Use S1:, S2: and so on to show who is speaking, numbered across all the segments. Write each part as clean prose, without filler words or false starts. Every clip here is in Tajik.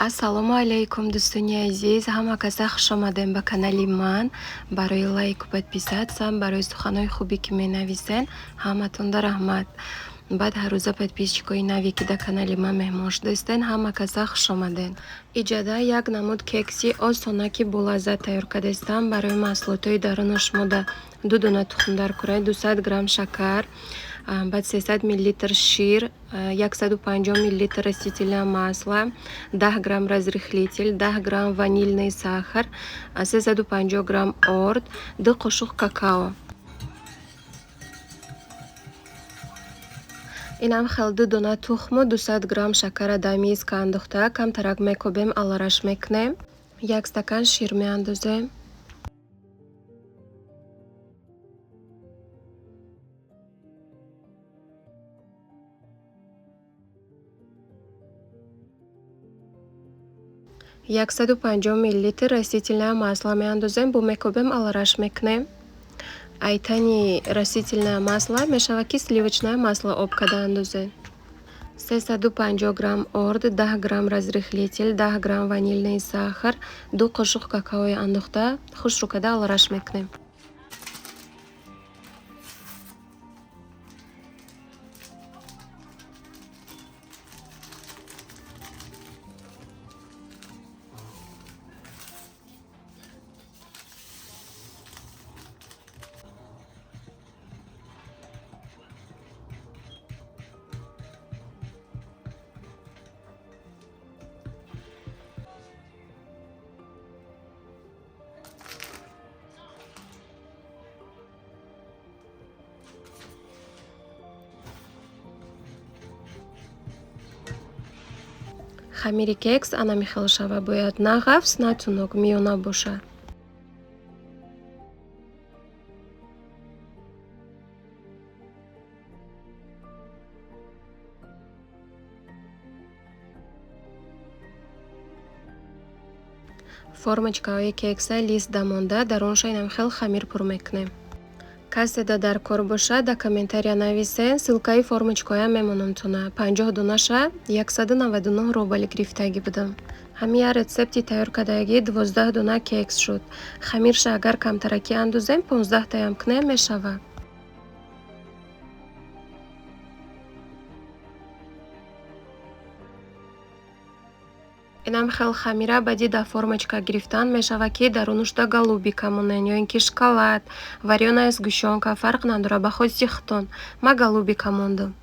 S1: Ассалому алейкум, дӯстони азиз. Ҳама каса хуш омадем ба канали ман. Барои лайку подписатсам, барои суханои хубе ки менависен ҳаматонда раҳмат. баъд ҳаррӯза подписчикои наве ки дар канали ман меҳмон шудастен, ҳама каса хуш омаден. иҷада як намуд кекси осона ки болаззат тайёр кардастам. Барои маҳсулотҳои дарунаш мода 2 дона тухмдар кура, 200 грамм шакар, баъд 300 мл шир, 150 мл растительное масло, 10 грамм разрыхлитель, 10 грамм ванильный сахар, 350 грамм орд, 2 қошуқ какао. инам хел 2 дона тухму 200 грамм шакара дар миска андохта камтарак мекобем, алараш мекунем. 1 стакан шир меандозем. як 150 мл растительное масло меандозем, бо мекобем, алараш мекунем. Айтани растительное масло мешавад ки сливочное масло об карда андозем. 350 грамм орд, 10 грамм разрыхлитель, 10 грамм ванильный сахар, 2 қошуқ какаои андохта хушрӯ карда алараш мекунем. хамири кекс анамихел шава бояд на ғафс, на тунук, миёна бошад. формочкаҳои кекса лист дамонда дар онша инамихел хамир пур мекунем. каседа дар кор бошад дар комментария нависен, силкаи формочкаҳоям мемонамтона. 50 донаша 199 рубли гирифтагӣ будам. ҳамин рецепти тайёр кардаги 12 дона кекс шуд. хамирша агар камтаракӣ андозем 15 таям кунем мешавад. инам хел хамира баъди дар формочка гирифтан мешавад ки дарунушда голубика монен ё ин ки шоколад, варёная сгущёнка, фарқ надорад, ба хости хутон. ман голубика мондам.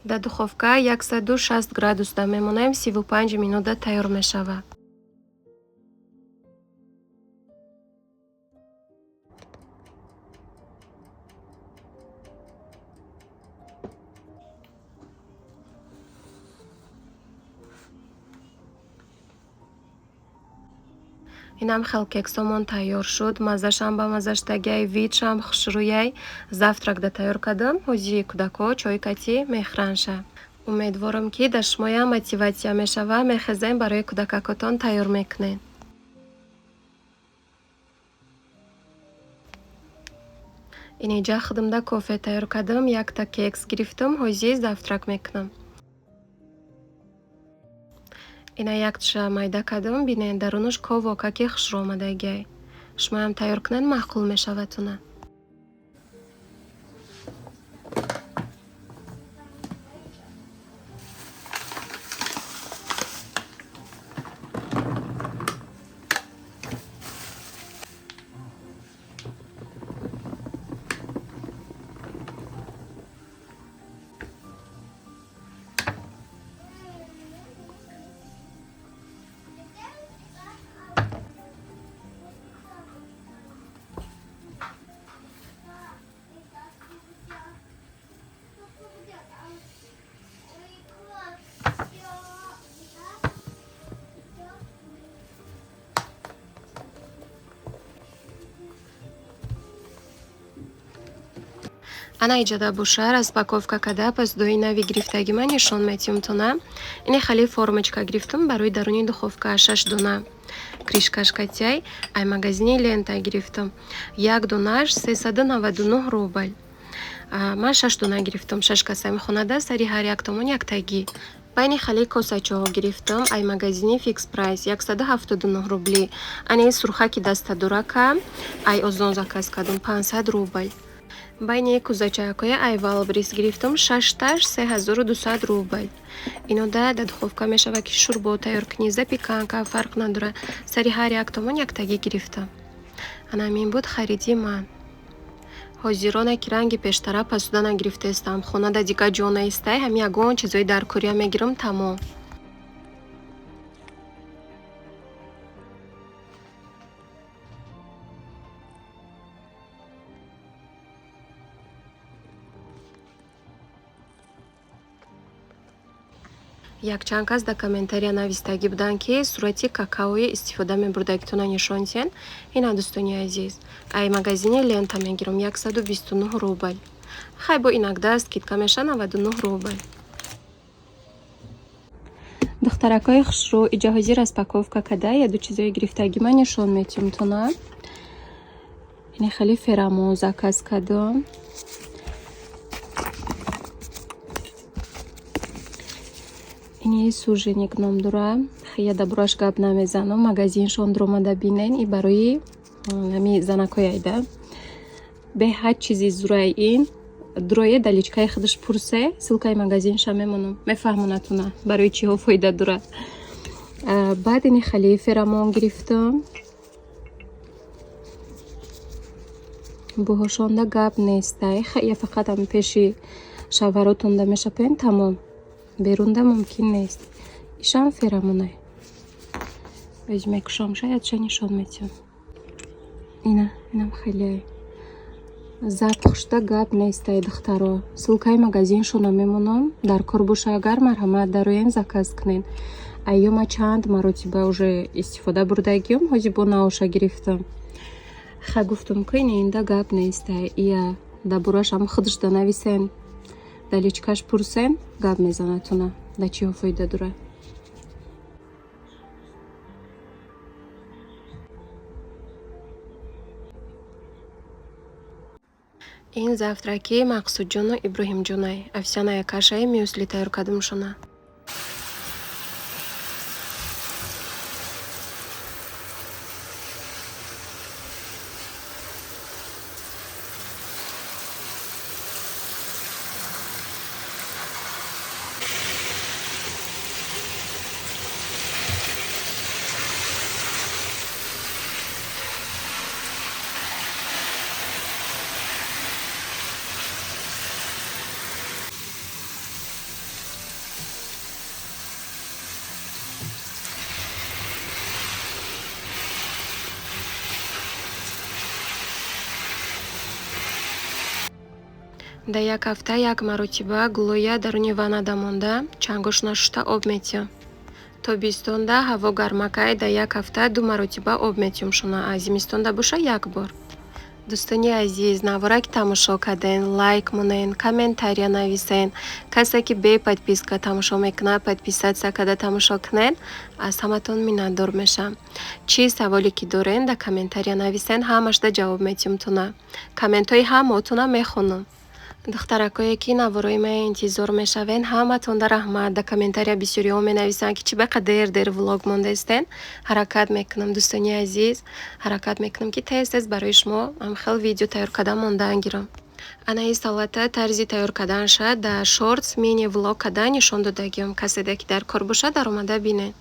S1: дар духовка 160 градусда мемонем, 35 минута тайёр мешавад. инам хел кексомон тайёр шуд. маззашам ба маззаштагиай, видшам хушрӯяй. завтрак да тайёр кардам. ҳозии кӯдако чойкати мехранша. умедворам ки дар шумоям мотиватсия мешава, мехезем барои кӯдакакотон тайёр мекунем. инеҷа худимда кофе тайёр кардам, 1 та кекс гирифтам, ҳозии завтрак мекунам. ина 1 туша майда кардам, бинед дарунаш ковока ки хушрӯ омадагиай. шумоям тайёр кунед, маъқул мешаватона. ана иҷада боша распаковка карда пас дои нави гирифтаги ман нишон метиҳам тона. ини хали формочка гирифтам барои даруни духовка 6 дона. кришкаш катяй ай магазини лента гирифтам. Як донаш 399 рубл. Ман 6 дона гирифтам. 6 касами хонада сари ҳар яктамон яктаги. Байни хали косачаҳо гирифтам ай магазини фикс прайс 179 рубли. Ани сурхаки даста дурака ай озон заказ кардам 500 рубл. Байни кузачаҳакои ай валбрис гирифтам 6-таш 3200 рубл. Инода дар духовка мешава ки шурбо тайёр кунӣ, запеканка фарқ надорад. Сари ҳар яктамон яктаги гирифтам. Ана ҳамин буд хариди ман. ҳозироне ки ранги пештара пасуда нагирифтаистам. Хонада дига ҷо наистай, ҳами ягон чизои дар кӯрия мегирам тамом. Якчанд кас дар комментария навистагӣ буданд ки сурати какаои истифода мебурдагитона нишонтен. Ина дӯстони азиз, ай магазини лента мегирам 129 рубл. Хай бо инакда скидка меша 99 рубл. духтаракои хушрӯ, иҷоҳози распаковка када яду чизои гирифтагима нишон метиҳамтона. Ини хеле ферамон заказ кадам. Ини суженик ном дора. Хияда бураш гап намезанам. Магазиншон дромада бинен. И барои ҳами занакояйда. Бе ҳар чизи зураи ин дурое даличкаи худаш пурсе. Силкаи магазинша мемонам. Мефаҳмонатуна. Барои чиҳо фоида дора. Баъд ини хали ферамон гирифтам. Боҳошонда гап нестай. Я фақат ҳам пеши шаваротонда мешапен тамом. Берунда мумкин нест. Ишам ферамонай. Вез мекушам шаяд ша нишон метиҳам. Инам хеле запахшда гап нестай духтаро. Силкаи магазиншона мемонам. Дар кор боша агар марҳамат дароен заказ кунен. Айёма чанд маротиба уже истифода бурдагиём. Ҳози бо наоша гирифтам. Ха гуфтам ки инда гап нестай. Ия да бурашам худшда нависен. Даличкаш пурсен гап мезанатуна. Да чиҳо фоида дора. ин завтраки Мақсудҷону Иброҳимҷонай. Овсяная кашаи мюсли тайёр кардамшона. Дар як ҳафта як маротиба гулоя даруни ванада монда чангош нашута об метиҳам. Тобистонда ҳаво гармакай дар як ҳафта 2 маротиба об метиҳам шуна. А зимистонда боша як бор. дӯстони азиз, навора ки тамошо карден, лайк монен, комментария нависен. Касе ки бе подписка тамошо мекунад, подписатсия карда тамошо кунен. Аз ҳаматон миннатдор мешам. Чӣ саволе ки дорен дар комментария нависен, ҳамашда ҷавоб метиҳамтона. Комментҳои ҳаматона мехонам. духтаракое ки навораи ман интизор мешавен, ҳаматонда раҳмат. Дар комментария бисёриҳо менависанд ки чӣ ба қадер дер влог мондаистен. Ҳаракат мекунам дӯстони азиз, ҳаракат мекунам ки тез барои шумо хел видео тайёр кардан мондан гирам. Анаи салата тарзи тайёр карданша дар шортс мини влог кардан нишон додагиам. Каседе ки дар кор боша даромада бинен.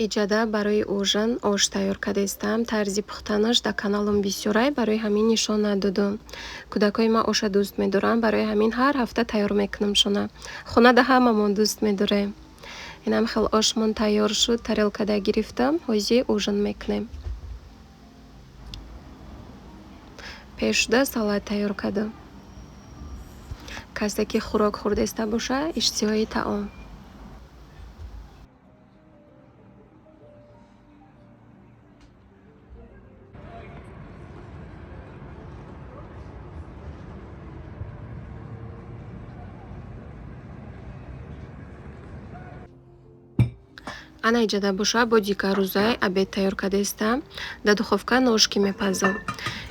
S1: Иҷада барои ужин ош тайёр кардаистам. Тарзи пухтанаш дар каналам бисёрай, барои ҳамин нишон надодам. Кӯдакои ман оша дӯст медоранд, барои ҳамин ҳар ҳафта тайёр мекунамшона. Хонада ҳамамон дӯст медорем. Инам хел ошмон тайёр шуд, тарелкада гирифтам, ҳозир ужин мекунем. Пешуда салат тайёр кардам. Касе ки хӯрок хӯрдаиста боша, иштиҳои таом. Ана иҷада боша бо дигар рӯзаи обед тайёр кардастам. Дар духовка ношки мепазам.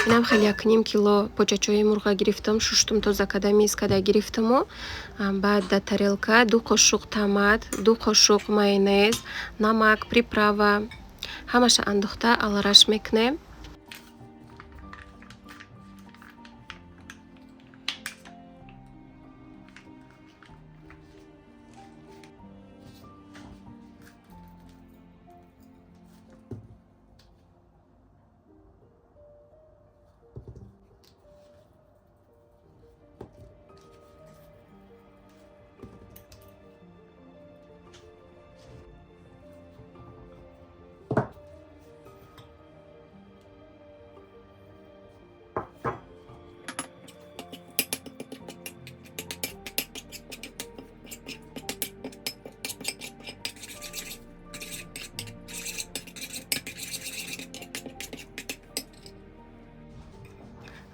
S1: Инам хеле 1 кило почачои мурға гирифтам, шуштум тоза када миз када гирифтаму. Баъд дар тарелка 2 қошуқ томат, 2 қошуқ майонез, намак, приправа ҳамаша андохта алараш мекунем.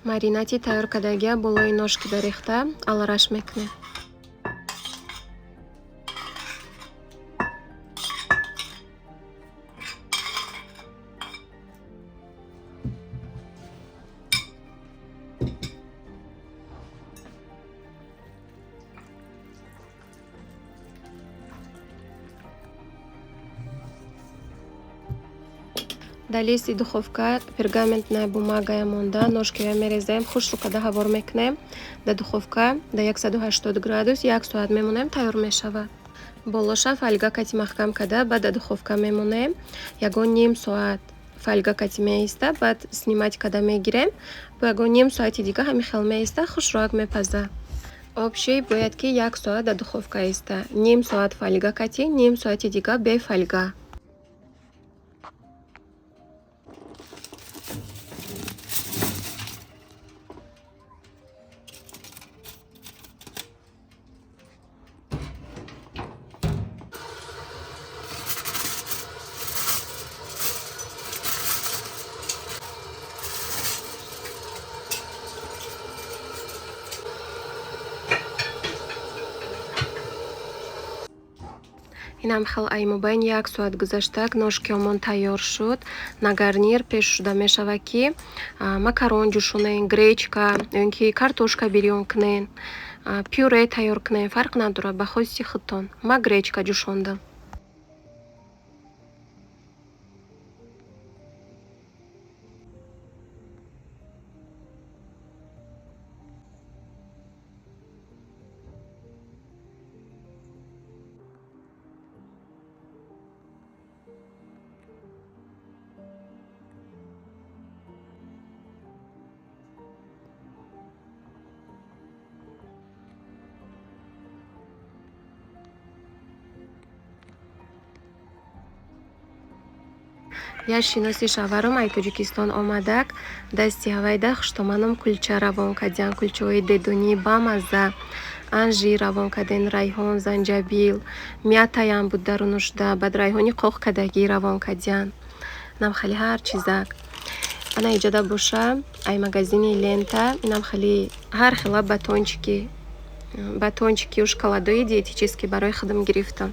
S1: Маринати тайёр кардагиа болои ношкида рехта алараш мекунем. Дар листи духовка пергаментная бумагая монда ношкиро мерезаем, хушк када ҳавор мекунем. Дар духовка дар 180 градус 1 соат мемонем, тайёр мешавад. Болоша фольгакати маҳкам када баъд дар духовка мемонем. Ягон ним соат фольгакати меиста, баъд снимати када мегирем. Бо ягон ним соати дига ҳамин хел меиста, хушроак мепаза. Обши бояд ки 1 соат дар духовка иста. Ним соат фольгакати, ним соати дига бе фольга. Инам хел аймобайн 1 соат гузаштак ношкиомон тайёр шуд. На гарнир пеш шуда мешавад ки макарон ҷӯшонен, гречка ё ин ки картошка бирён кунен, пюре тайёр кунен, фарқ надорад, ба хости худтон. Ман гречка ҷӯшондам. Я шиноси шаварум ай Тоҷикистон омадак, дасти ҳавайда хуштоманам кулча равон кардян, кулчаҳои дедонӣ бамазза, анжир равон карден, райҳон, занҷабил, мятаям буд дару нушда, баъд райҳони қоқ кардагӣ равон кардян. Инам хеле ҳар чизак. Ана иҷада боша ай магазини лента, инам хеле ҳар хела батончики шоколадои диетически барои худам гирифтам.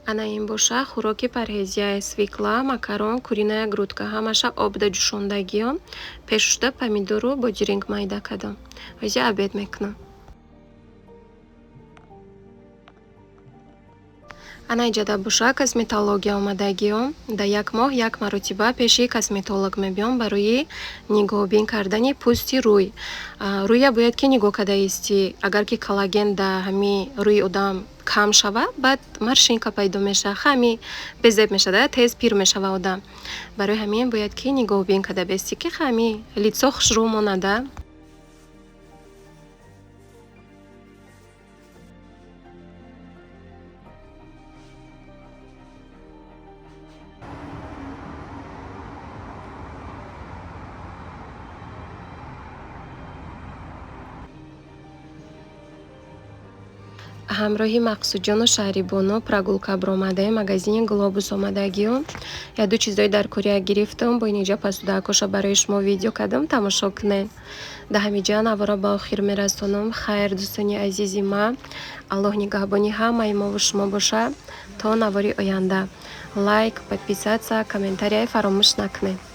S1: Ана ин боша хӯроки парҳезия, свекла, макарон, куриная грудка, ҳамаша об дар ҷӯшондагиам. Пешушда помидору бодиринг майда кардам. ҳозир обед мекунам. Ана иҷада боша косметология омадагиам. Дар 1 моҳ 1 маротиба пеши косметолог мебиём барои нигоҳубин кардани пӯсти рӯй. Рӯя бояд ки нигоҳ карда истӣ. Агар ки коллаген дар ҳами рӯи одам кам шава, баъд маршинка пайдо мешава, хами безеб мешава, тез пир мешава одам. Барои ҳамин бояд ки нигоҳубин карда бестӣ ки хами лицо хушрӯ монада. ҳамроҳи мақсудҷону шаҳрибону прогулка бромадаем, магазини глобус омадагиём. Яду чизои дар Корея гирифтам, бо инҷа пасудакоша барои шумо видео кардам, тамошо кунед. Да ҳамиҷа навора ба охир мерасонам. Хайр, дӯстони азизи ман, аллоҳ нигаҳбони ҳамаи мову шумо бошад. То навори оянда. Лайк, подписаться, комментария фаромӯш накунед.